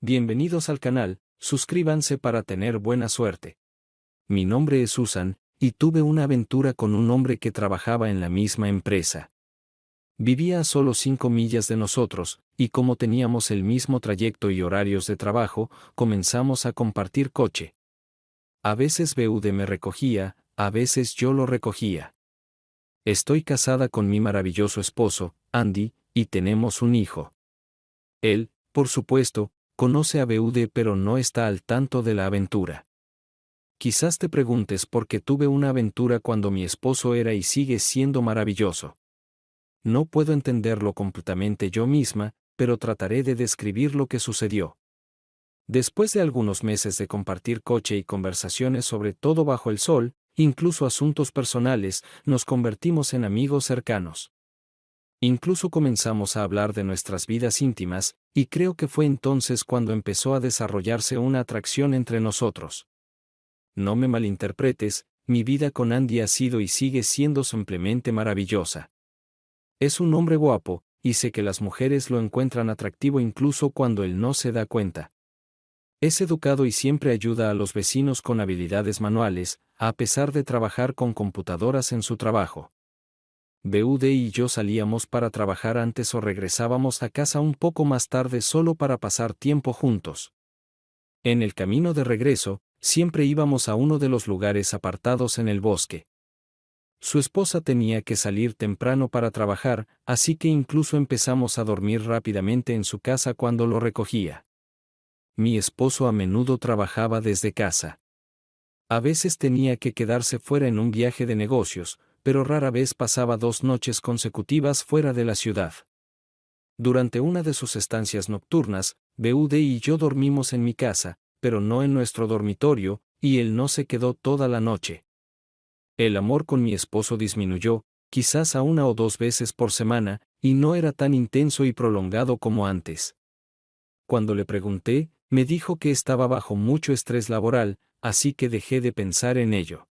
Bienvenidos al canal, suscríbanse para tener buena suerte. Mi nombre es Susan, y tuve una aventura con un hombre que trabajaba en la misma empresa. Vivía a solo 5 millas de nosotros, y como teníamos el mismo trayecto y horarios de trabajo, comenzamos a compartir coche. A veces BUD me recogía, a veces yo lo recogía. Estoy casada con mi maravilloso esposo, Andy, y tenemos un hijo. Él, por supuesto, conoce a BUD pero no está al tanto de la aventura. Quizás te preguntes por qué tuve una aventura cuando mi esposo era y sigue siendo maravilloso. No puedo entenderlo completamente yo misma, pero trataré de describir lo que sucedió. Después de algunos meses de compartir coche y conversaciones sobre todo bajo el sol, incluso asuntos personales, nos convertimos en amigos cercanos. Incluso comenzamos a hablar de nuestras vidas íntimas, y creo que fue entonces cuando empezó a desarrollarse una atracción entre nosotros. No me malinterpretes, mi vida con Andy ha sido y sigue siendo simplemente maravillosa. Es un hombre guapo, y sé que las mujeres lo encuentran atractivo incluso cuando él no se da cuenta. Es educado y siempre ayuda a los vecinos con habilidades manuales, a pesar de trabajar con computadoras en su trabajo. BUD y yo salíamos para trabajar antes o regresábamos a casa un poco más tarde solo para pasar tiempo juntos. En el camino de regreso, siempre íbamos a uno de los lugares apartados en el bosque. Su esposa tenía que salir temprano para trabajar, así que incluso empezamos a dormir rápidamente en su casa cuando lo recogía. Mi esposo a menudo trabajaba desde casa. A veces tenía que quedarse fuera en un viaje de negocios, pero rara vez pasaba 2 noches consecutivas fuera de la ciudad. Durante una de sus estancias nocturnas, BUD y yo dormimos en mi casa, pero no en nuestro dormitorio, y él no se quedó toda la noche. El amor con mi esposo disminuyó, quizás a 1 o 2 veces por semana, y no era tan intenso y prolongado como antes. Cuando le pregunté, me dijo que estaba bajo mucho estrés laboral, así que dejé de pensar en ello.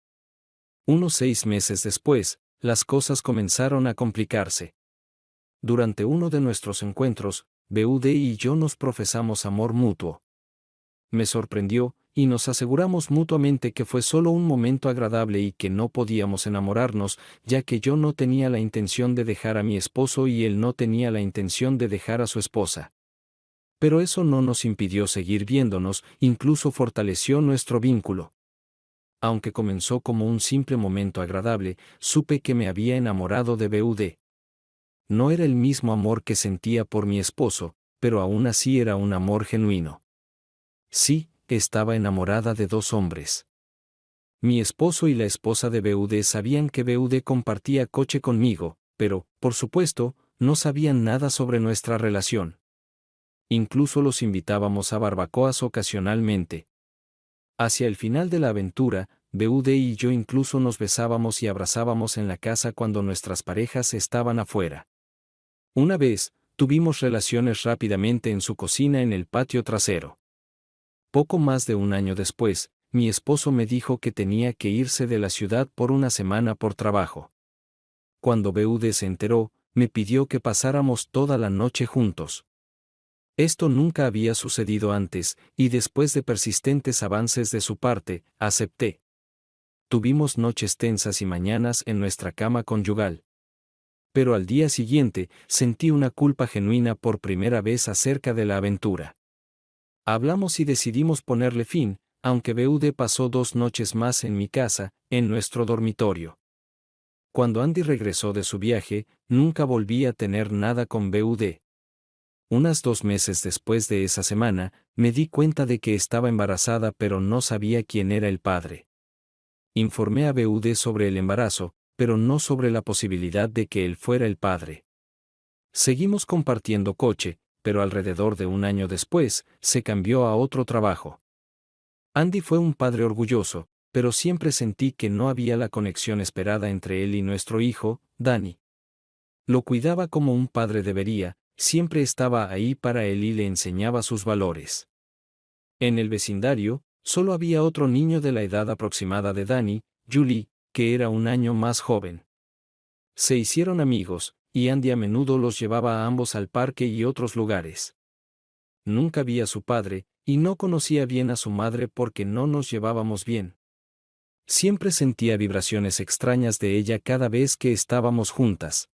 Unos 6 meses después, las cosas comenzaron a complicarse. Durante uno de nuestros encuentros, BUD y yo nos profesamos amor mutuo. Me sorprendió, y nos aseguramos mutuamente que fue solo un momento agradable y que no podíamos enamorarnos, ya que yo no tenía la intención de dejar a mi esposo y él no tenía la intención de dejar a su esposa. Pero eso no nos impidió seguir viéndonos, incluso fortaleció nuestro vínculo. Aunque comenzó como un simple momento agradable, supe que me había enamorado de BUD. No era el mismo amor que sentía por mi esposo, pero aún así era un amor genuino. Sí, estaba enamorada de 2 hombres. Mi esposo y la esposa de BUD sabían que BUD compartía coche conmigo, pero, por supuesto, no sabían nada sobre nuestra relación. Incluso los invitábamos a barbacoas ocasionalmente. Hacia el final de la aventura, BUD y yo incluso nos besábamos y abrazábamos en la casa cuando nuestras parejas estaban afuera. Una vez, tuvimos relaciones rápidamente en su cocina en el patio trasero. Poco más de 1 año después, mi esposo me dijo que tenía que irse de la ciudad por 1 semana por trabajo. Cuando BUD se enteró, me pidió que pasáramos toda la noche juntos. Esto nunca había sucedido antes, y después de persistentes avances de su parte, acepté. Tuvimos noches tensas y mañanas en nuestra cama conyugal. Pero al día siguiente, sentí una culpa genuina por primera vez acerca de la aventura. Hablamos y decidimos ponerle fin, aunque BUD pasó 2 noches más en mi casa, en nuestro dormitorio. Cuando Andy regresó de su viaje, nunca volví a tener nada con BUD. Unos 2 meses después de esa semana, me di cuenta de que estaba embarazada pero no sabía quién era el padre. Informé a BUD sobre el embarazo, pero no sobre la posibilidad de que él fuera el padre. Seguimos compartiendo coche, pero alrededor de 1 año después, se cambió a otro trabajo. Andy fue un padre orgulloso, pero siempre sentí que no había la conexión esperada entre él y nuestro hijo, Danny. Lo cuidaba como un padre debería, siempre estaba ahí para él y le enseñaba sus valores. En el vecindario, solo había otro niño de la edad aproximada de Danny, Julie, que era 1 año más joven. Se hicieron amigos, y Andy a menudo los llevaba a ambos al parque y otros lugares. nunca vi a su padre, y no conocía bien a su madre porque no nos llevábamos bien. Siempre sentía vibraciones extrañas de ella cada vez que estábamos juntas.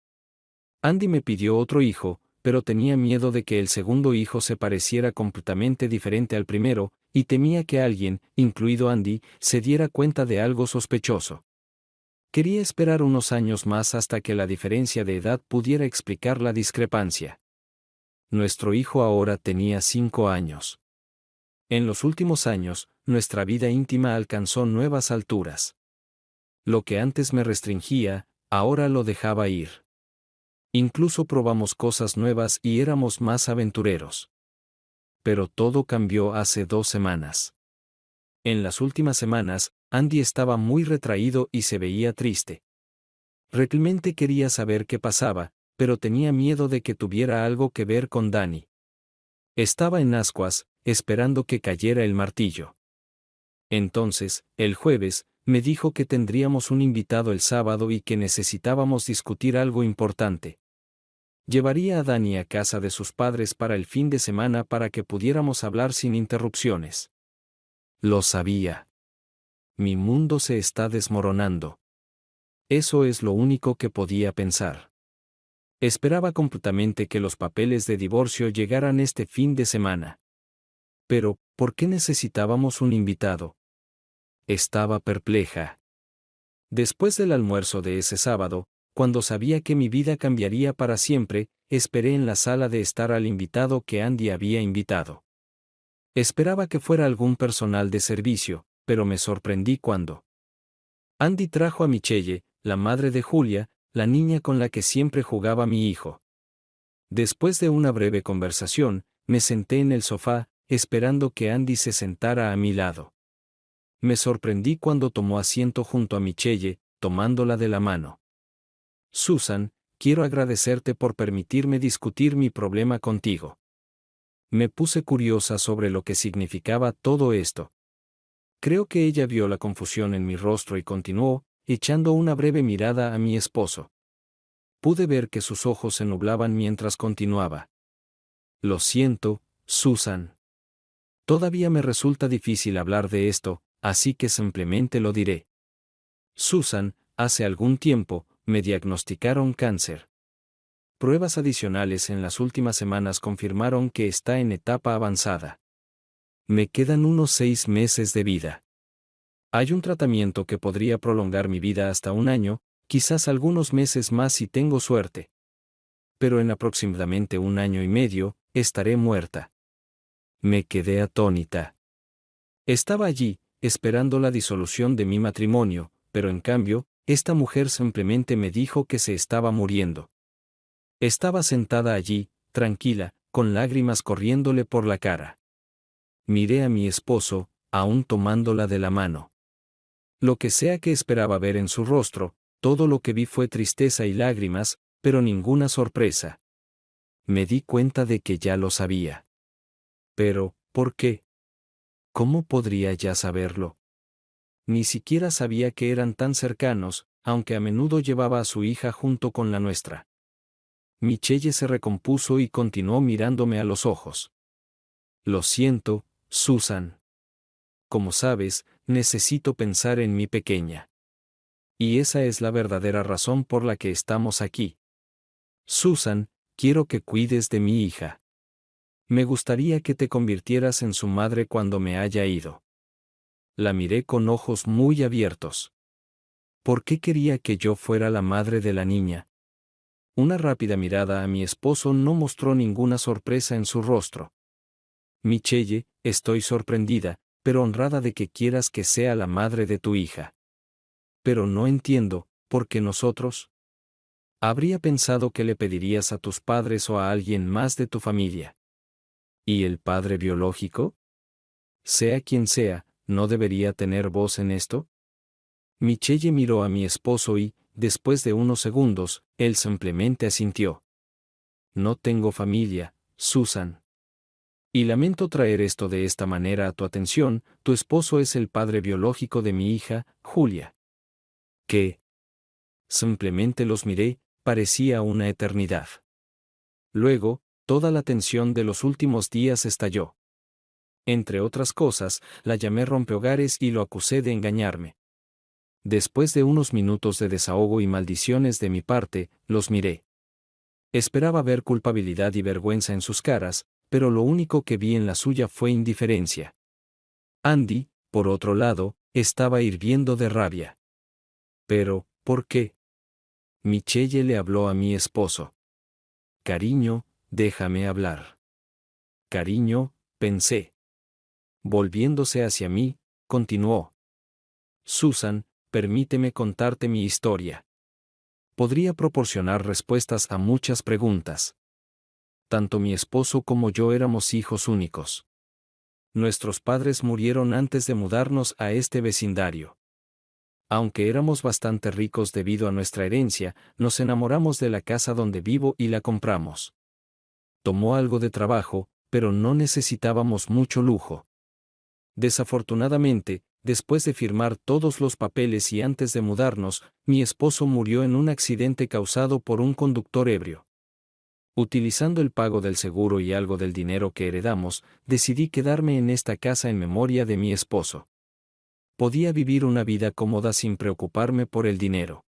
Andy me pidió otro hijo, pero tenía miedo de que el segundo hijo se pareciera completamente diferente al primero, y temía que alguien, incluido Andy, se diera cuenta de algo sospechoso. Quería esperar unos años más hasta que la diferencia de edad pudiera explicar la discrepancia. Nuestro hijo ahora tenía 5 años. En los últimos años, nuestra vida íntima alcanzó nuevas alturas. Lo que antes me restringía, ahora lo dejaba ir. Incluso probamos cosas nuevas y éramos más aventureros. Pero todo cambió hace 2 semanas. En las últimas semanas, Andy estaba muy retraído y se veía triste. Realmente quería saber qué pasaba, pero tenía miedo de que tuviera algo que ver con Danny. Estaba en ascuas, esperando que cayera el martillo. Entonces, el jueves, me dijo que tendríamos un invitado el sábado y que necesitábamos discutir algo importante. Llevaría a Danny a casa de sus padres para el fin de semana para que pudiéramos hablar sin interrupciones. Lo sabía. Mi mundo se está desmoronando. Eso es lo único que podía pensar. Esperaba completamente que los papeles de divorcio llegaran este fin de semana. Pero, ¿por qué necesitábamos un invitado? Estaba perpleja. Después del almuerzo de ese sábado, cuando sabía que mi vida cambiaría para siempre, esperé en la sala de estar al invitado que Andy había invitado. Esperaba que fuera algún personal de servicio, pero me sorprendí cuando Andy trajo a Michelle, la madre de Julia, la niña con la que siempre jugaba mi hijo. Después de una breve conversación, me senté en el sofá, esperando que Andy se sentara a mi lado. Me sorprendí cuando tomó asiento junto a Michelle, tomándola de la mano. Susan, quiero agradecerte por permitirme discutir mi problema contigo. Me puse curiosa sobre lo que significaba todo esto. Creo que ella vio la confusión en mi rostro y continuó, echando una breve mirada a mi esposo. Pude ver que sus ojos se nublaban mientras continuaba. Lo siento, Susan. Todavía me resulta difícil hablar de esto, así que simplemente lo diré. Susan, hace algún tiempo, me diagnosticaron cáncer. Pruebas adicionales en las últimas semanas confirmaron que está en etapa avanzada. Me quedan unos 6 meses de vida. Hay un tratamiento que podría prolongar mi vida hasta 1 año, quizás algunos meses más si tengo suerte. Pero en aproximadamente 1 año y medio, estaré muerta. Me quedé atónita. Estaba allí, esperando la disolución de mi matrimonio, pero en cambio, esta mujer simplemente me dijo que se estaba muriendo. Estaba sentada allí, tranquila, con lágrimas corriéndole por la cara. Miré a mi esposo, aún tomándola de la mano. Lo que sea que esperaba ver en su rostro, todo lo que vi fue tristeza y lágrimas, pero ninguna sorpresa. Me di cuenta de que ya lo sabía. Pero, ¿por qué? ¿Cómo podría ya saberlo? Ni siquiera sabía que eran tan cercanos, aunque a menudo llevaba a su hija junto con la nuestra. Michelle se recompuso y continuó mirándome a los ojos. Lo siento, Susan. Como sabes, necesito pensar en mi pequeña. Y esa es la verdadera razón por la que estamos aquí. Susan, quiero que cuides de mi hija. Me gustaría que te convirtieras en su madre cuando me haya ido. La miré con ojos muy abiertos. ¿Por qué quería que yo fuera la madre de la niña? Una rápida mirada a mi esposo no mostró ninguna sorpresa en su rostro. Michelle, estoy sorprendida, pero honrada de que quieras que sea la madre de tu hija. Pero no entiendo, ¿por qué nosotros? Habría pensado que le pedirías a tus padres o a alguien más de tu familia. ¿Y el padre biológico? Sea quien sea, ¿no debería tener voz en esto? Michelle miró a mi esposo y, después de unos segundos, él simplemente asintió. No tengo familia, Susan. Y lamento traer esto de esta manera a tu atención, tu esposo es el padre biológico de mi hija, Julia. ¿Qué? Simplemente los miré, parecía una eternidad. Luego, Toda la tensión de los últimos días estalló. Entre otras cosas, la llamé rompehogares y lo acusé de engañarme. Después de unos minutos de desahogo y maldiciones de mi parte, los miré. Esperaba ver culpabilidad y vergüenza en sus caras, pero lo único que vi en la suya fue indiferencia. Andy, por otro lado, estaba hirviendo de rabia. Pero, ¿por qué? Michelle le habló a mi esposo. Cariño, déjame hablar. Cariño, pensé. Volviéndose hacia mí, continuó. Susan, permíteme contarte mi historia. Podría proporcionar respuestas a muchas preguntas. Tanto mi esposo como yo éramos hijos únicos. Nuestros padres murieron antes de mudarnos a este vecindario. Aunque éramos bastante ricos debido a nuestra herencia, nos enamoramos de la casa donde vivo y la compramos. Tomó algo de trabajo, pero no necesitábamos mucho lujo. Desafortunadamente, después de firmar todos los papeles y antes de mudarnos, mi esposo murió en un accidente causado por un conductor ebrio. Utilizando el pago del seguro y algo del dinero que heredamos, decidí quedarme en esta casa en memoria de mi esposo. Podía vivir una vida cómoda sin preocuparme por el dinero.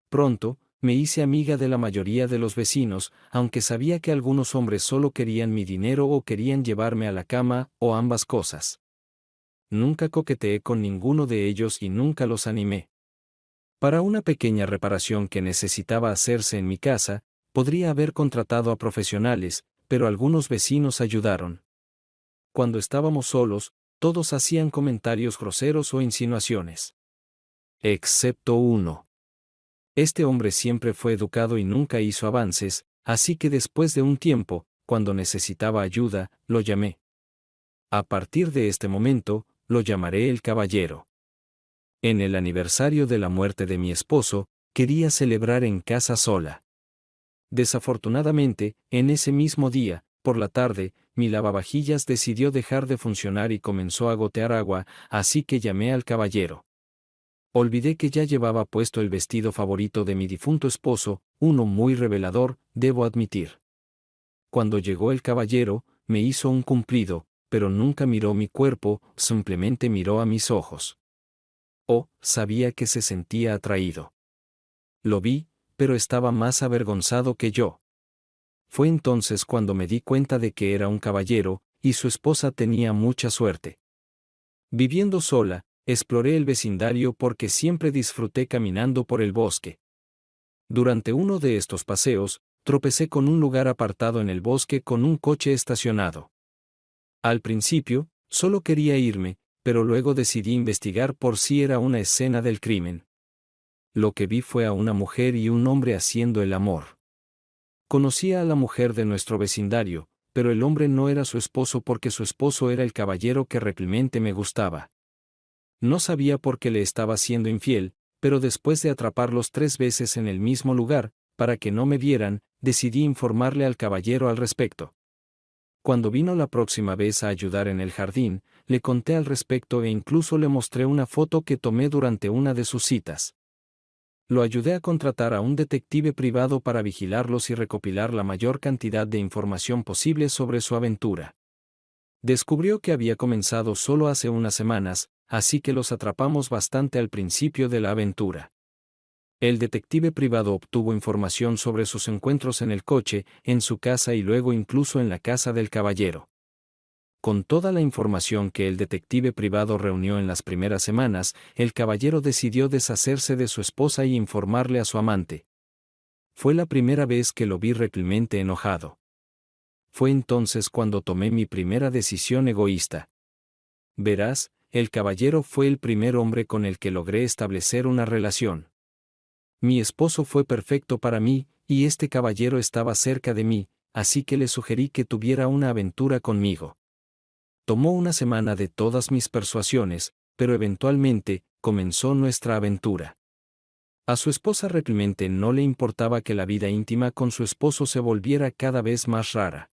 Pronto, me hice amiga de la mayoría de los vecinos, aunque sabía que algunos hombres solo querían mi dinero o querían llevarme a la cama, o ambas cosas. Nunca coqueteé con ninguno de ellos y nunca los animé. Para una pequeña reparación que necesitaba hacerse en mi casa, podría haber contratado a profesionales, pero algunos vecinos ayudaron. Cuando estábamos solos, todos hacían comentarios groseros o insinuaciones. Excepto uno. Este hombre siempre fue educado y nunca hizo avances, así que después de un tiempo, cuando necesitaba ayuda, lo llamé. A partir de este momento, lo llamaré el caballero. En el aniversario de la muerte de mi esposo, quería celebrar en casa sola. Desafortunadamente, en ese mismo día, por la tarde, mi lavavajillas decidió dejar de funcionar y comenzó a gotear agua, así que llamé al caballero. Olvidé que ya llevaba puesto el vestido favorito de mi difunto esposo, uno muy revelador, debo admitir. Cuando llegó el caballero, me hizo un cumplido, pero nunca miró mi cuerpo, simplemente miró a mis ojos. Oh, sabía que se sentía atraído. Lo vi, pero estaba más avergonzado que yo. Fue entonces cuando me di cuenta de que era un caballero, y su esposa tenía mucha suerte. Viviendo sola, exploré el vecindario porque siempre disfruté caminando por el bosque. Durante uno de estos paseos, tropecé con un lugar apartado en el bosque con un coche estacionado. Al principio, solo quería irme, pero luego decidí investigar por si era una escena del crimen. Lo que vi fue a una mujer y un hombre haciendo el amor. Conocía a la mujer de nuestro vecindario, pero el hombre no era su esposo porque su esposo era el caballero que realmente me gustaba. No sabía por qué le estaba siendo infiel, pero después de atraparlos 3 veces en el mismo lugar, para que no me vieran, decidí informarle al caballero al respecto. Cuando vino la próxima vez a ayudar en el jardín, le conté al respecto e incluso le mostré una foto que tomé durante una de sus citas. Lo ayudé a contratar a un detective privado para vigilarlos y recopilar la mayor cantidad de información posible sobre su aventura. Descubrió que había comenzado solo hace unas semanas, así que los atrapamos bastante al principio de la aventura. El detective privado obtuvo información sobre sus encuentros en el coche, en su casa y luego incluso en la casa del caballero. Con toda la información que el detective privado reunió en las primeras semanas, el caballero decidió deshacerse de su esposa y informarle a su amante. Fue la primera vez que lo vi realmente enojado. Fue entonces cuando tomé mi primera decisión egoísta. Verás, el caballero fue el primer hombre con el que logré establecer una relación. Mi esposo fue perfecto para mí, y este caballero estaba cerca de mí, así que le sugerí que tuviera una aventura conmigo. Tomó una semana de todas mis persuasiones, pero eventualmente, comenzó nuestra aventura. A su esposa realmente no le importaba que la vida íntima con su esposo se volviera cada vez más rara.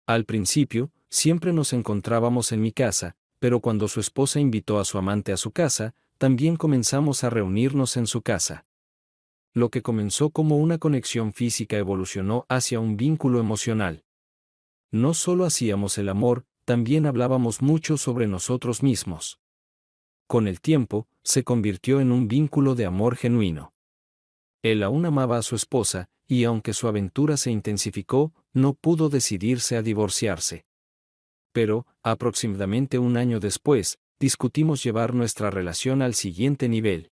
Al principio, siempre nos encontrábamos en mi casa, pero cuando su esposa invitó a su amante a su casa, también comenzamos a reunirnos en su casa. Lo que comenzó como una conexión física evolucionó hacia un vínculo emocional. No solo hacíamos el amor, también hablábamos mucho sobre nosotros mismos. Con el tiempo, se convirtió en un vínculo de amor genuino. Él aún amaba a su esposa, y aunque su aventura se intensificó, no pudo decidirse a divorciarse. Pero, aproximadamente un año después, discutimos llevar nuestra relación al siguiente nivel.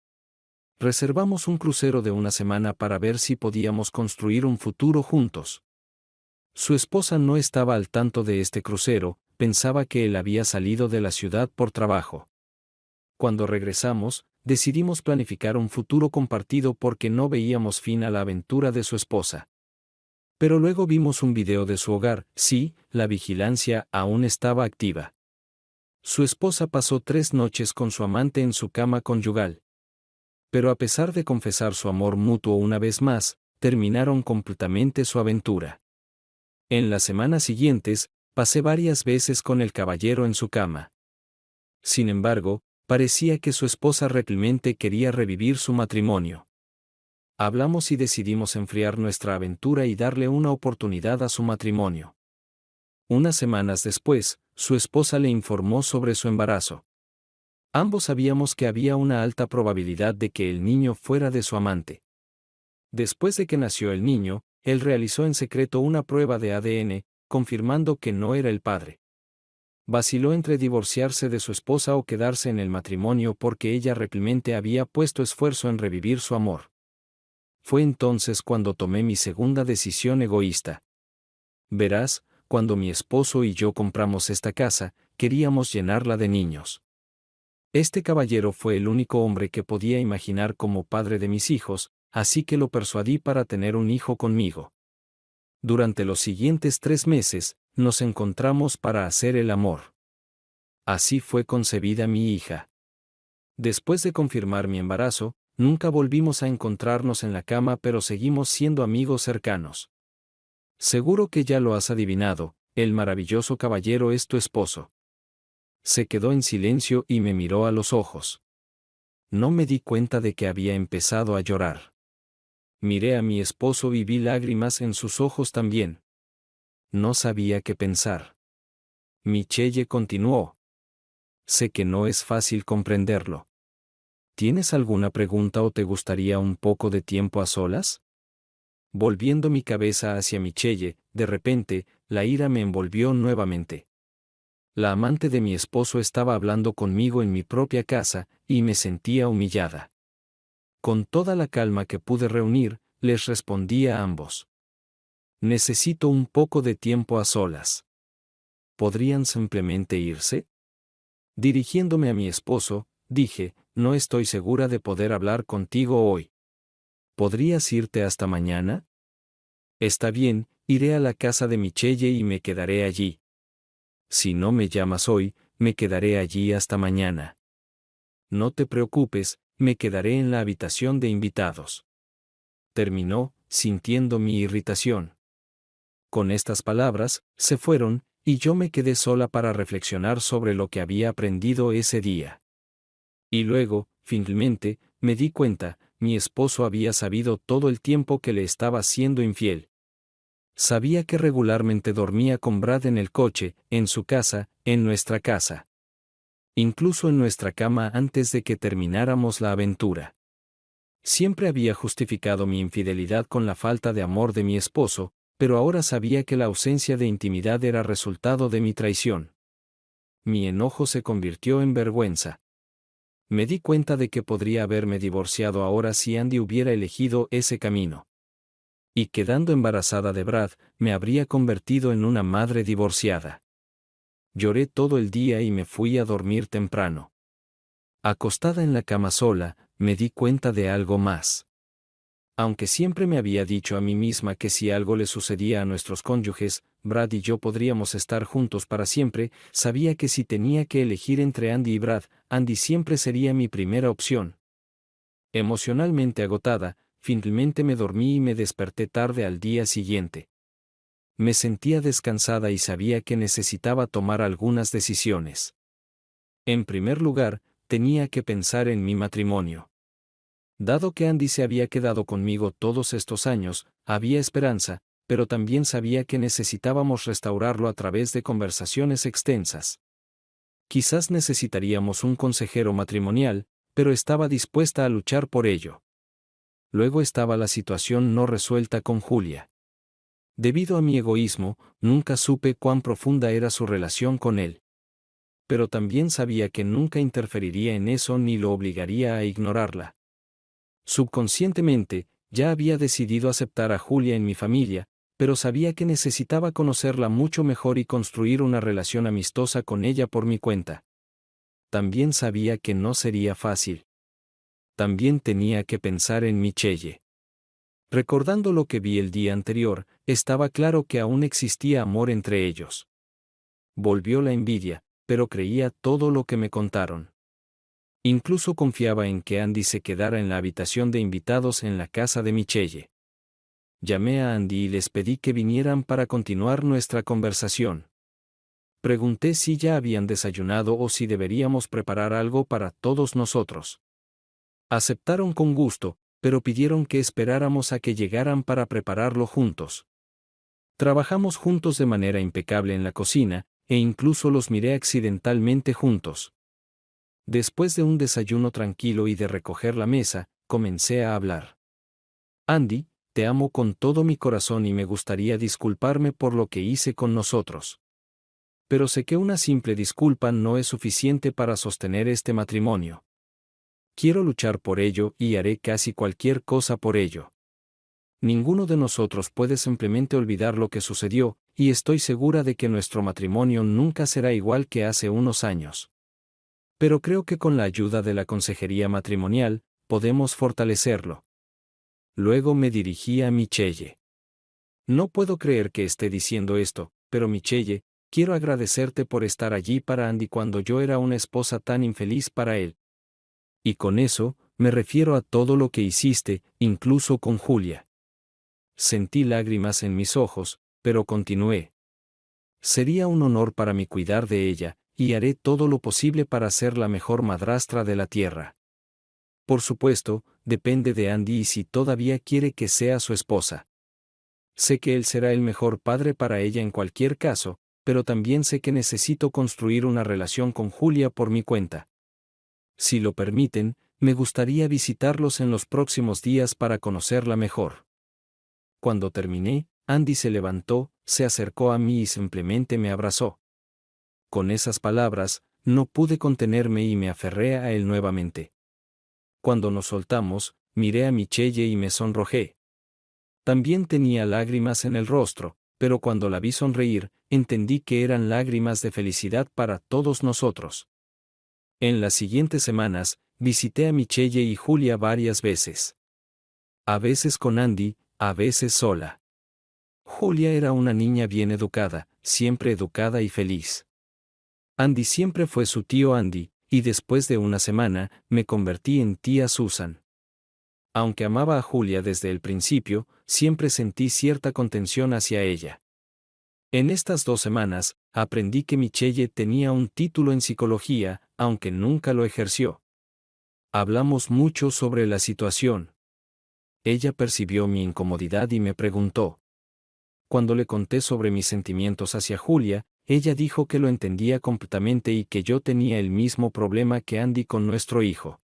Reservamos un crucero de una semana para ver si podíamos construir un futuro juntos. Su esposa no estaba al tanto de este crucero, pensaba que él había salido de la ciudad por trabajo. Cuando regresamos, decidimos planificar un futuro compartido porque no veíamos fin a la aventura de su esposa. Pero luego vimos un video de su hogar, sí, la vigilancia aún estaba activa. Su esposa pasó 3 noches con su amante en su cama conyugal. Pero a pesar de confesar su amor mutuo una vez más, terminaron completamente su aventura. En las semanas siguientes, pasé varias veces con el caballero en su cama. Sin embargo, parecía que su esposa realmente quería revivir su matrimonio. Hablamos y decidimos enfriar nuestra aventura y darle una oportunidad a su matrimonio. Unas semanas después, su esposa le informó sobre su embarazo. Ambos sabíamos que había una alta probabilidad de que el niño fuera de su amante. Después de que nació el niño, él realizó en secreto una prueba de ADN, confirmando que no era el padre. Vaciló entre divorciarse de su esposa o quedarse en el matrimonio porque ella realmente había puesto esfuerzo en revivir su amor. Fue entonces cuando tomé mi segunda decisión egoísta. Verás, cuando mi esposo y yo compramos esta casa, queríamos llenarla de niños. Este caballero fue el único hombre que podía imaginar como padre de mis hijos, así que lo persuadí para tener un hijo conmigo. Durante los siguientes 3 meses, nos encontramos para hacer el amor. Así fue concebida mi hija. Después de confirmar mi embarazo, nunca volvimos a encontrarnos en la cama, pero seguimos siendo amigos cercanos. Seguro que ya lo has adivinado, el maravilloso caballero es tu esposo. Se quedó en silencio y me miró a los ojos. No me di cuenta de que había empezado a llorar. Miré a mi esposo y vi lágrimas en sus ojos también. No sabía qué pensar. Michelle continuó. Sé que no es fácil comprenderlo. ¿Tienes alguna pregunta o te gustaría un poco de tiempo a solas? Volviendo mi cabeza hacia Michelle, de repente, la ira me envolvió nuevamente. La amante de mi esposo estaba hablando conmigo en mi propia casa, y me sentía humillada. Con toda la calma que pude reunir, les respondí a ambos. Necesito un poco de tiempo a solas. ¿Podrían simplemente irse? Dirigiéndome a mi esposo, dije, no estoy segura de poder hablar contigo hoy. ¿Podrías irte hasta mañana? Está bien, iré a la casa de Michelle y me quedaré allí. Si no me llamas hoy, me quedaré allí hasta mañana. No te preocupes, me quedaré en la habitación de invitados. Terminó, sintiendo mi irritación. Con estas palabras, se fueron, y yo me quedé sola para reflexionar sobre lo que había aprendido ese día. Y luego, finalmente, me di cuenta, mi esposo había sabido todo el tiempo que le estaba siendo infiel. Sabía que regularmente dormía con Brad en el coche, en su casa, en nuestra casa. Incluso en nuestra cama antes de que termináramos la aventura. Siempre había justificado mi infidelidad con la falta de amor de mi esposo, pero ahora sabía que la ausencia de intimidad era resultado de mi traición. Mi enojo se convirtió en vergüenza. Me di cuenta de que podría haberme divorciado ahora si Andy hubiera elegido ese camino. Y quedando embarazada de Brad, me habría convertido en una madre divorciada. Lloré todo el día y me fui a dormir temprano. Acostada en la cama sola, me di cuenta de algo más. Aunque siempre me había dicho a mí misma que si algo le sucedía a nuestros cónyuges, Brad y yo podríamos estar juntos para siempre, sabía que si tenía que elegir entre Andy y Brad, Andy siempre sería mi primera opción. Emocionalmente agotada, finalmente me dormí y me desperté tarde al día siguiente. Me sentía descansada y sabía que necesitaba tomar algunas decisiones. En primer lugar, tenía que pensar en mi matrimonio. Dado que Andy se había quedado conmigo todos estos años, había esperanza, pero también sabía que necesitábamos restaurarlo a través de conversaciones extensas. Quizás necesitaríamos un consejero matrimonial, pero estaba dispuesta a luchar por ello. Luego estaba la situación no resuelta con Julia. Debido a mi egoísmo, nunca supe cuán profunda era su relación con él. Pero también sabía que nunca interferiría en eso ni lo obligaría a ignorarla. Subconscientemente, ya había decidido aceptar a Julia en mi familia, pero sabía que necesitaba conocerla mucho mejor y construir una relación amistosa con ella por mi cuenta. También sabía que no sería fácil. También tenía que pensar en Michelle. Recordando lo que vi el día anterior, estaba claro que aún existía amor entre ellos. Volvió la envidia, pero creía todo lo que me contaron. Incluso confiaba en que Andy se quedara en la habitación de invitados en la casa de Michelle. Llamé a Andy y les pedí que vinieran para continuar nuestra conversación. Pregunté si ya habían desayunado o si deberíamos preparar algo para todos nosotros. Aceptaron con gusto, pero pidieron que esperáramos a que llegaran para prepararlo juntos. Trabajamos juntos de manera impecable en la cocina, e incluso los miré accidentalmente juntos. Después de un desayuno tranquilo y de recoger la mesa, comencé a hablar. Andy, te amo con todo mi corazón y me gustaría disculparme por lo que hice con nosotros. Pero sé que una simple disculpa no es suficiente para sostener este matrimonio. Quiero luchar por ello y haré casi cualquier cosa por ello. Ninguno de nosotros puede simplemente olvidar lo que sucedió, y estoy segura de que nuestro matrimonio nunca será igual que hace unos años. Pero creo que con la ayuda de la consejería matrimonial, podemos fortalecerlo. Luego me dirigí a Michelle. No puedo creer que esté diciendo esto, pero Michelle, quiero agradecerte por estar allí para Andy cuando yo era una esposa tan infeliz para él. Y con eso, me refiero a todo lo que hiciste, incluso con Julia. Sentí lágrimas en mis ojos, pero continué. Sería un honor para mí cuidar de ella, y haré todo lo posible para ser la mejor madrastra de la tierra. Por supuesto, depende de Andy y si todavía quiere que sea su esposa. Sé que él será el mejor padre para ella en cualquier caso, pero también sé que necesito construir una relación con Julia por mi cuenta. Si lo permiten, me gustaría visitarlos en los próximos días para conocerla mejor. Cuando terminé, Andy se levantó, se acercó a mí y simplemente me abrazó. Con esas palabras, no pude contenerme y me aferré a él nuevamente. Cuando nos soltamos, miré a Michelle y me sonrojé. También tenía lágrimas en el rostro, pero cuando la vi sonreír, entendí que eran lágrimas de felicidad para todos nosotros. En las siguientes semanas, visité a Michelle y Julia varias veces. A veces con Andy, a veces sola. Julia era una niña bien educada, siempre educada y feliz. Andy siempre fue su tío Andy, y después de una semana, me convertí en tía Susan. Aunque amaba a Julia desde el principio, siempre sentí cierta contención hacia ella. En estas 2 semanas, aprendí que Michelle tenía un título en psicología, aunque nunca lo ejerció. Hablamos mucho sobre la situación. Ella percibió mi incomodidad y me preguntó. Cuando le conté sobre mis sentimientos hacia Julia, ella dijo que lo entendía completamente y que yo tenía el mismo problema que Andy con nuestro hijo.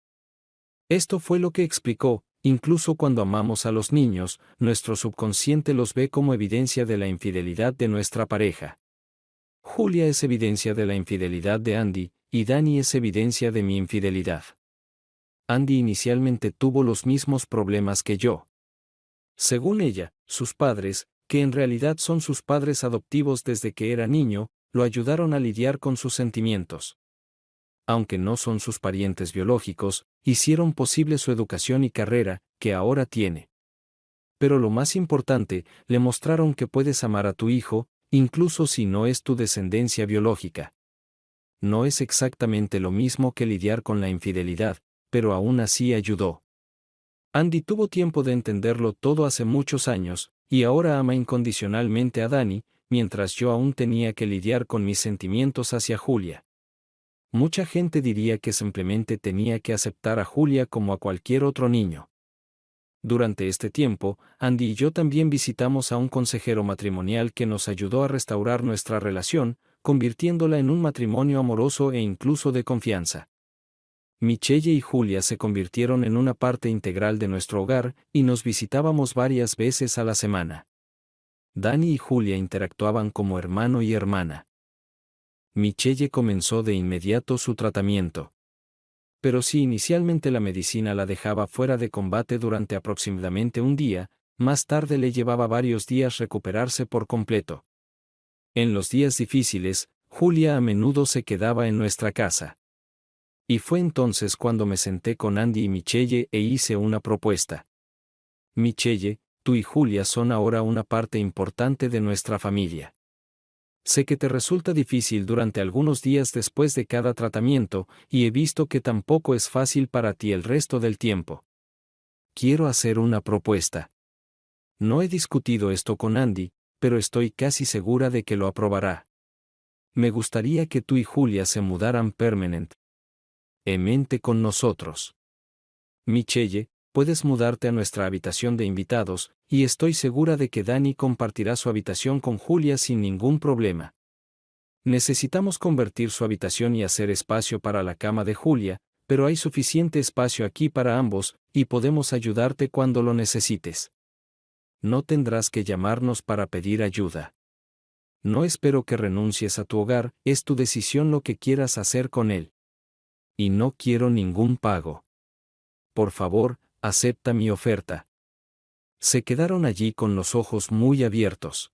Esto fue lo que explicó. Incluso cuando amamos a los niños, nuestro subconsciente los ve como evidencia de la infidelidad de nuestra pareja. Julia es evidencia de la infidelidad de Andy, y Danny es evidencia de mi infidelidad. Andy inicialmente tuvo los mismos problemas que yo. Según ella, sus padres, que en realidad son sus padres adoptivos desde que era niño, lo ayudaron a lidiar con sus sentimientos. Aunque no son sus parientes biológicos, hicieron posible su educación y carrera, que ahora tiene. Pero lo más importante, le mostraron que puedes amar a tu hijo, incluso si no es tu descendencia biológica. No es exactamente lo mismo que lidiar con la infidelidad, pero aún así ayudó. Andy tuvo tiempo de entenderlo todo hace muchos años, y ahora ama incondicionalmente a Danny, mientras yo aún tenía que lidiar con mis sentimientos hacia Julia. Mucha gente diría que simplemente tenía que aceptar a Julia como a cualquier otro niño. Durante este tiempo, Andy y yo también visitamos a un consejero matrimonial que nos ayudó a restaurar nuestra relación, convirtiéndola en un matrimonio amoroso e incluso de confianza. Michelle y Julia se convirtieron en una parte integral de nuestro hogar y nos visitábamos varias veces a la semana. Danny y Julia interactuaban como hermano y hermana. Michelle comenzó de inmediato su tratamiento. Pero si inicialmente la medicina la dejaba fuera de combate durante aproximadamente un día, más tarde le llevaba varios días recuperarse por completo. En los días difíciles, Julia a menudo se quedaba en nuestra casa. Y fue entonces cuando me senté con Andy y Michelle e hice una propuesta. Michelle, tú y Julia son ahora una parte importante de nuestra familia. Sé que te resulta difícil durante algunos días después de cada tratamiento, y he visto que tampoco es fácil para ti el resto del tiempo. Quiero hacer una propuesta. No he discutido esto con Andy, pero estoy casi segura de que lo aprobará. Me gustaría que tú y Julia se mudaran permanentemente con nosotros. Michelle, puedes mudarte a nuestra habitación de invitados, y estoy segura de que Danny compartirá su habitación con Julia sin ningún problema. Necesitamos convertir su habitación y hacer espacio para la cama de Julia, pero hay suficiente espacio aquí para ambos, y podemos ayudarte cuando lo necesites. No tendrás que llamarnos para pedir ayuda. No espero que renuncies a tu hogar, es tu decisión lo que quieras hacer con él. Y no quiero ningún pago. Por favor, acepta mi oferta. Se quedaron allí con los ojos muy abiertos.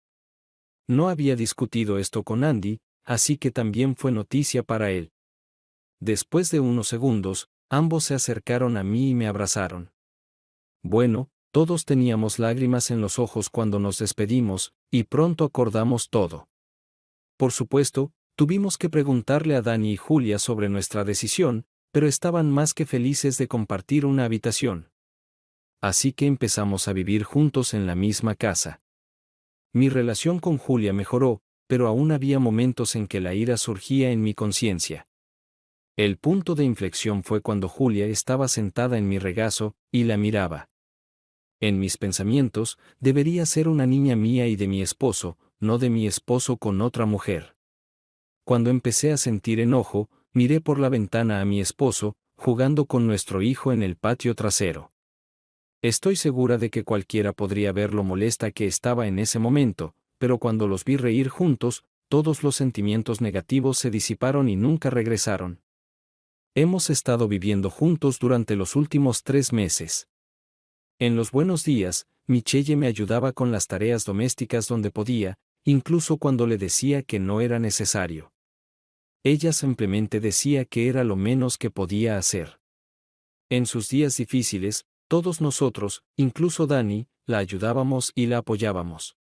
No había discutido esto con Andy, así que también fue noticia para él. Después de unos segundos, ambos se acercaron a mí y me abrazaron. Bueno, todos teníamos lágrimas en los ojos cuando nos despedimos, y pronto acordamos todo. Por supuesto, tuvimos que preguntarle a Danny y Julia sobre nuestra decisión, pero estaban más que felices de compartir una habitación. Así que empezamos a vivir juntos en la misma casa. Mi relación con Julia mejoró, pero aún había momentos en que la ira surgía en mi conciencia. El punto de inflexión fue cuando Julia estaba sentada en mi regazo, y la miraba. En mis pensamientos, debería ser una niña mía y de mi esposo, no de mi esposo con otra mujer. Cuando empecé a sentir enojo, miré por la ventana a mi esposo, jugando con nuestro hijo en el patio trasero. Estoy segura de que cualquiera podría ver lo molesta que estaba en ese momento, pero cuando los vi reír juntos, todos los sentimientos negativos se disiparon y nunca regresaron. Hemos estado viviendo juntos durante los últimos 3 meses. En los buenos días, Michelle me ayudaba con las tareas domésticas donde podía, incluso cuando le decía que no era necesario. Ella simplemente decía que era lo menos que podía hacer. En sus días difíciles, todos nosotros, incluso Danny, la ayudábamos y la apoyábamos.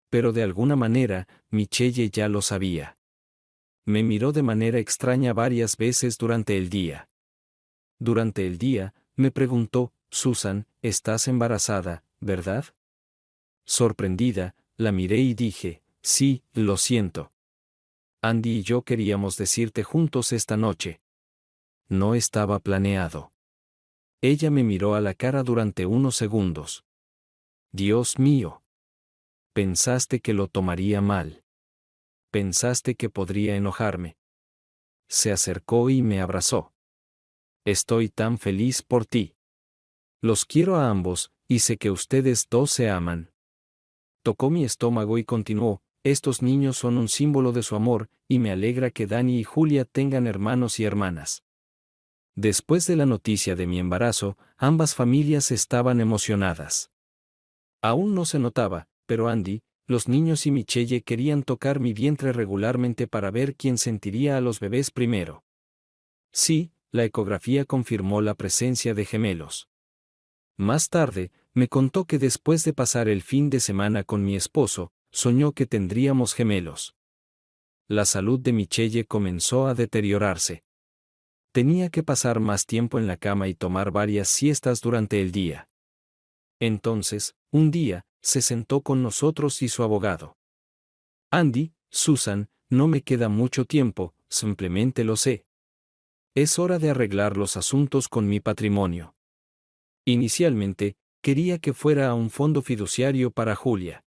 Pero de alguna manera, Michelle ya lo sabía. Me miró de manera extraña varias veces durante el día. Durante el día, me preguntó, Susan, estás embarazada, ¿verdad? Sorprendida, la miré y dije, sí, lo siento. Andy y yo queríamos decirte juntos esta noche. No estaba planeado. Ella me miró a la cara durante unos segundos. Dios mío. Pensaste que lo tomaría mal. Pensaste que podría enojarme. Se acercó y me abrazó. Estoy tan feliz por ti. Los quiero a ambos, y sé que ustedes dos se aman. Tocó mi estómago y continuó, estos niños son un símbolo de su amor, y me alegra que Danny y Julia tengan hermanos y hermanas. Después de la noticia de mi embarazo, ambas familias estaban emocionadas. Aún no se notaba, pero Andy, los niños y Michelle querían tocar mi vientre regularmente para ver quién sentiría a los bebés primero. Sí, la ecografía confirmó la presencia de gemelos. Más tarde, me contó que después de pasar el fin de semana con mi esposo, soñó que tendríamos gemelos. La salud de Michelle comenzó a deteriorarse. Tenía que pasar más tiempo en la cama y tomar varias siestas durante el día. Entonces, un día, se sentó con nosotros y su abogado. Andy, Susan, no me queda mucho tiempo, simplemente lo sé. Es hora de arreglar los asuntos con mi patrimonio. Inicialmente, quería que fuera a un fondo fiduciario para Julia.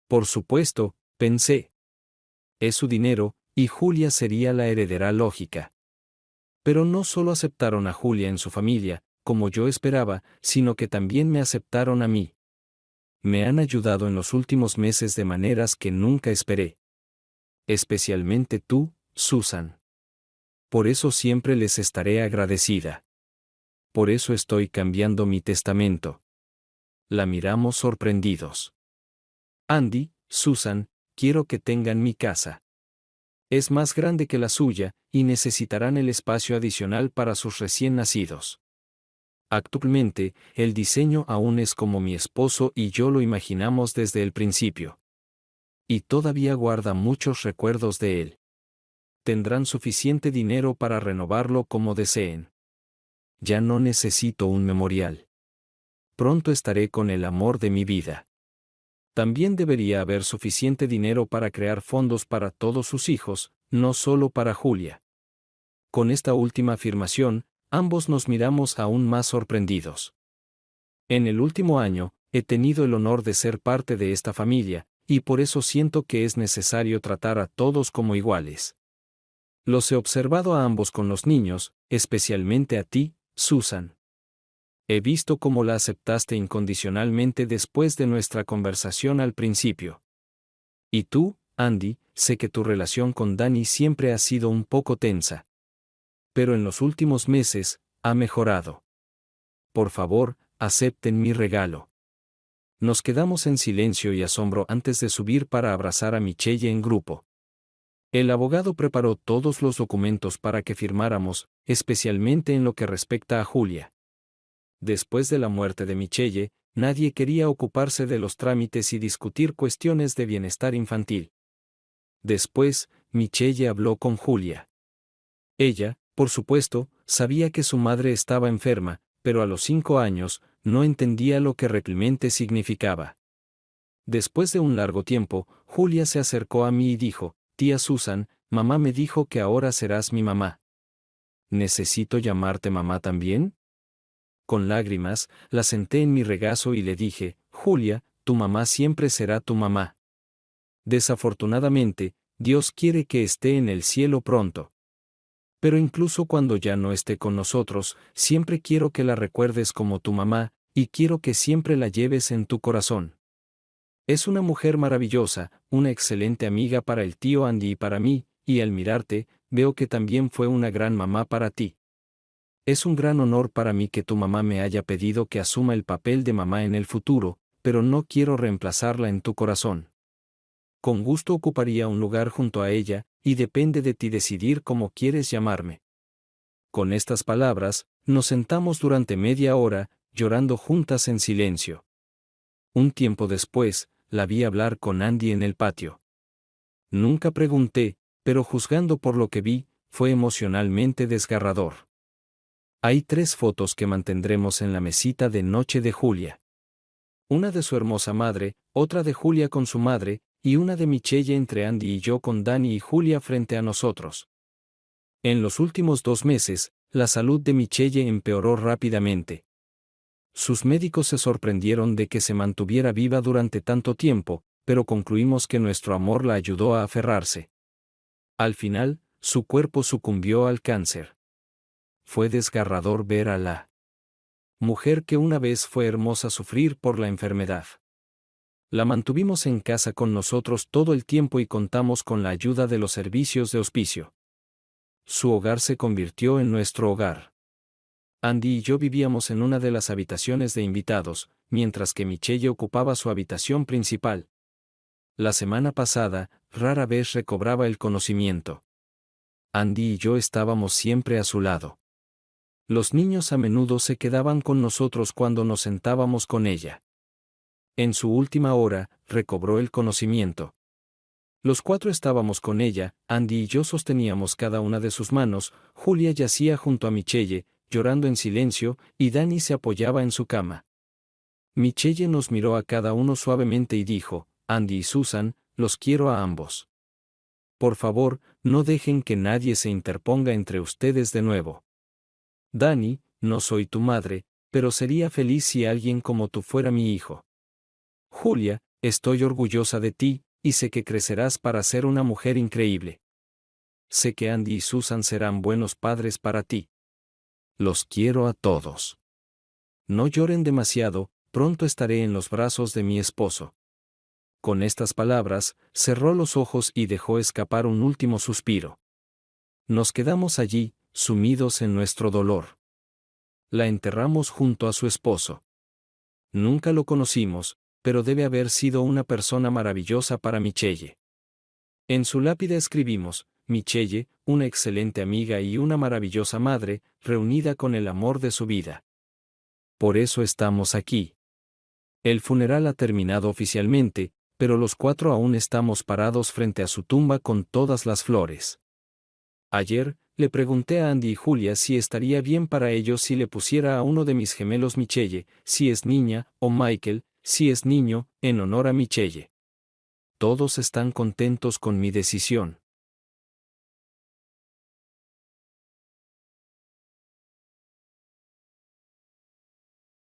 Por supuesto, pensé. Es su dinero, y Julia sería la heredera lógica. Pero no solo aceptaron a Julia en su familia, como yo esperaba, sino que también me aceptaron a mí. Me han ayudado en los últimos meses de maneras que nunca esperé. Especialmente tú, Susan. Por eso siempre les estaré agradecida. Por eso estoy cambiando mi testamento. La miramos sorprendidos. Andy, Susan, quiero que tengan mi casa. Es más grande que la suya, y necesitarán el espacio adicional para sus recién nacidos. Actualmente, el diseño aún es como mi esposo y yo lo imaginamos desde el principio. Y todavía guarda muchos recuerdos de él. Tendrán suficiente dinero para renovarlo como deseen. Ya no necesito un memorial. Pronto estaré con el amor de mi vida. También debería haber suficiente dinero para crear fondos para todos sus hijos, no solo para Julia. Con esta última afirmación, ambos nos miramos aún más sorprendidos. En el último año, he tenido el honor de ser parte de esta familia, y por eso siento que es necesario tratar a todos como iguales. Los he observado a ambos con los niños, especialmente a ti, Susan. He visto cómo la aceptaste incondicionalmente después de nuestra conversación al principio. Y tú, Andy, sé que tu relación con Danny siempre ha sido un poco tensa. Pero en los últimos meses, ha mejorado. Por favor, acepten mi regalo. Nos quedamos en silencio y asombro antes de subir para abrazar a Michelle en grupo. El abogado preparó todos los documentos para que firmáramos, especialmente en lo que respecta a Julia. Después de la muerte de Michelle, nadie quería ocuparse de los trámites y discutir cuestiones de bienestar infantil. Después, Michelle habló con Julia. Ella, por supuesto, sabía que su madre estaba enferma, pero a los 5 años, no entendía lo que realmente significaba. Después de un largo tiempo, Julia se acercó a mí y dijo, «Tía Susan, mamá me dijo que ahora serás mi mamá». «¿Necesito llamarte mamá también?». Con lágrimas, la senté en mi regazo y le dije, «Julia, tu mamá siempre será tu mamá. Desafortunadamente, Dios quiere que esté en el cielo pronto. Pero incluso cuando ya no esté con nosotros, siempre quiero que la recuerdes como tu mamá, y quiero que siempre la lleves en tu corazón. Es una mujer maravillosa, una excelente amiga para el tío Andy y para mí, y al mirarte, veo que también fue una gran mamá para ti. Es un gran honor para mí que tu mamá me haya pedido que asuma el papel de mamá en el futuro, pero no quiero reemplazarla en tu corazón. Con gusto ocuparía un lugar junto a ella, y depende de ti decidir cómo quieres llamarme». Con estas palabras, nos sentamos durante media hora, llorando juntas en silencio. Un tiempo después, la vi hablar con Andy en el patio. Nunca pregunté, pero juzgando por lo que vi, fue emocionalmente desgarrador. Hay 3 fotos que mantendremos en la mesita de noche de Julia. Una de su hermosa madre, otra de Julia con su madre, y una de Michelle entre Andy y yo con Danny y Julia frente a nosotros. En los últimos 2 meses, la salud de Michelle empeoró rápidamente. Sus médicos se sorprendieron de que se mantuviera viva durante tanto tiempo, pero concluimos que nuestro amor la ayudó a aferrarse. Al final, su cuerpo sucumbió al cáncer. Fue desgarrador ver a la mujer que una vez fue hermosa sufrir por la enfermedad. La mantuvimos en casa con nosotros todo el tiempo y contamos con la ayuda de los servicios de hospicio. Su hogar se convirtió en nuestro hogar. Andy y yo vivíamos en una de las habitaciones de invitados, mientras que Michelle ocupaba su habitación principal. La semana pasada, rara vez recobraba el conocimiento. Andy y yo estábamos siempre a su lado. Los niños a menudo se quedaban con nosotros cuando nos sentábamos con ella. En su última hora, recobró el conocimiento. Los 4 estábamos con ella, Andy y yo sosteníamos cada una de sus manos, Julia yacía junto a Michelle, llorando en silencio, y Danny se apoyaba en su cama. Michelle nos miró a cada uno suavemente y dijo, «Andy y Susan, los quiero a ambos. Por favor, no dejen que nadie se interponga entre ustedes de nuevo. Dani, no soy tu madre, pero sería feliz si alguien como tú fuera mi hijo. Julia, estoy orgullosa de ti, y sé que crecerás para ser una mujer increíble. Sé que Andy y Susan serán buenos padres para ti. Los quiero a todos. No lloren demasiado, pronto estaré en los brazos de mi esposo. Con estas palabras, cerró los ojos y dejó escapar un último suspiro. Nos quedamos allí, sumidos en nuestro dolor. La enterramos junto a su esposo. Nunca lo conocimos, pero debe haber sido una persona maravillosa para Michelle. En su lápida escribimos, Michelle, una excelente amiga y una maravillosa madre, reunida con el amor de su vida. Por eso estamos aquí. El funeral ha terminado oficialmente, pero los 4 aún estamos parados frente a su tumba con todas las flores. Ayer, le pregunté a Andy y Julia si estaría bien para ellos si le pusiera a uno de mis gemelos Michelle, si es niña, o Michael, si es niño, en honor a Michelle. Todos están contentos con mi decisión.